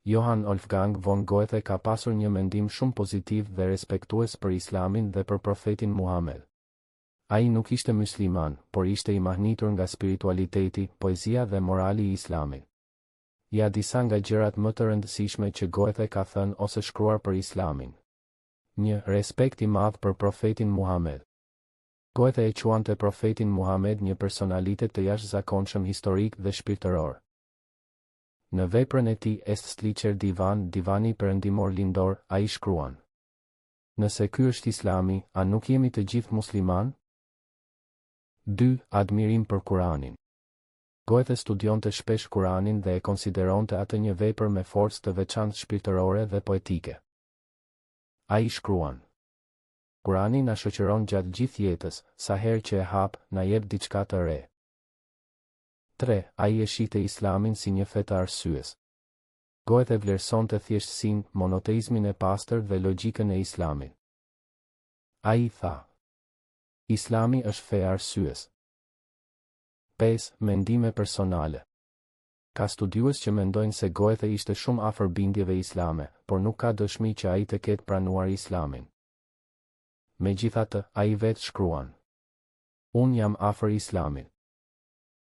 Johann Wolfgang von Goethe ka pasur një mendim shumë pozitiv dhe respektues për Islamin dhe për profetin Muhammed. Ai nuk ishte musliman, por ishte i mahnitur nga spiritualiteti, poezia dhe morali i Islamit. Ja disa nga gjërat më të rëndësishme që Goethe ka thënë ose shkruar për Islamin. 1. Respekt i madh për profetin Muhammed. Goethe e quante profetin Muhammed një personalitet të jashtëzakonshëm historik dhe shpirtëror. Në veprën e tij Eststlicher Divan, divani perëndimor lindor, ai shkruan: Nëse ky është Islami, a nuk jemi të gjithë musliman? 2. Admirim për Kuranin. Goethe studionte shpesh Kuranin dhe e konsideronte atë një vepër me forcë të veçantë shpirtërore dhe poetike. Ai shkruan: Kurani na shoqëron gjatë gjithë jetës, sa herë që e hap, na jep diçka të re. 3. Ai e shihte Islamin si një fe të arsyes. Goethe vlerësonte thjeshtësinë, monoteizmin e pastër dhe logjikën e Islamit. Ai tha: Islami është fe e arsyes. 5. Mendime personale. Ka studiues që mendojnë se Goethe ishte shumë afër bindjeve islame, por nuk ka dëshmi që ai të ketë pranuar Islamin. Megjithatë, ai vetë shkruan: Unë jam afër Islamit.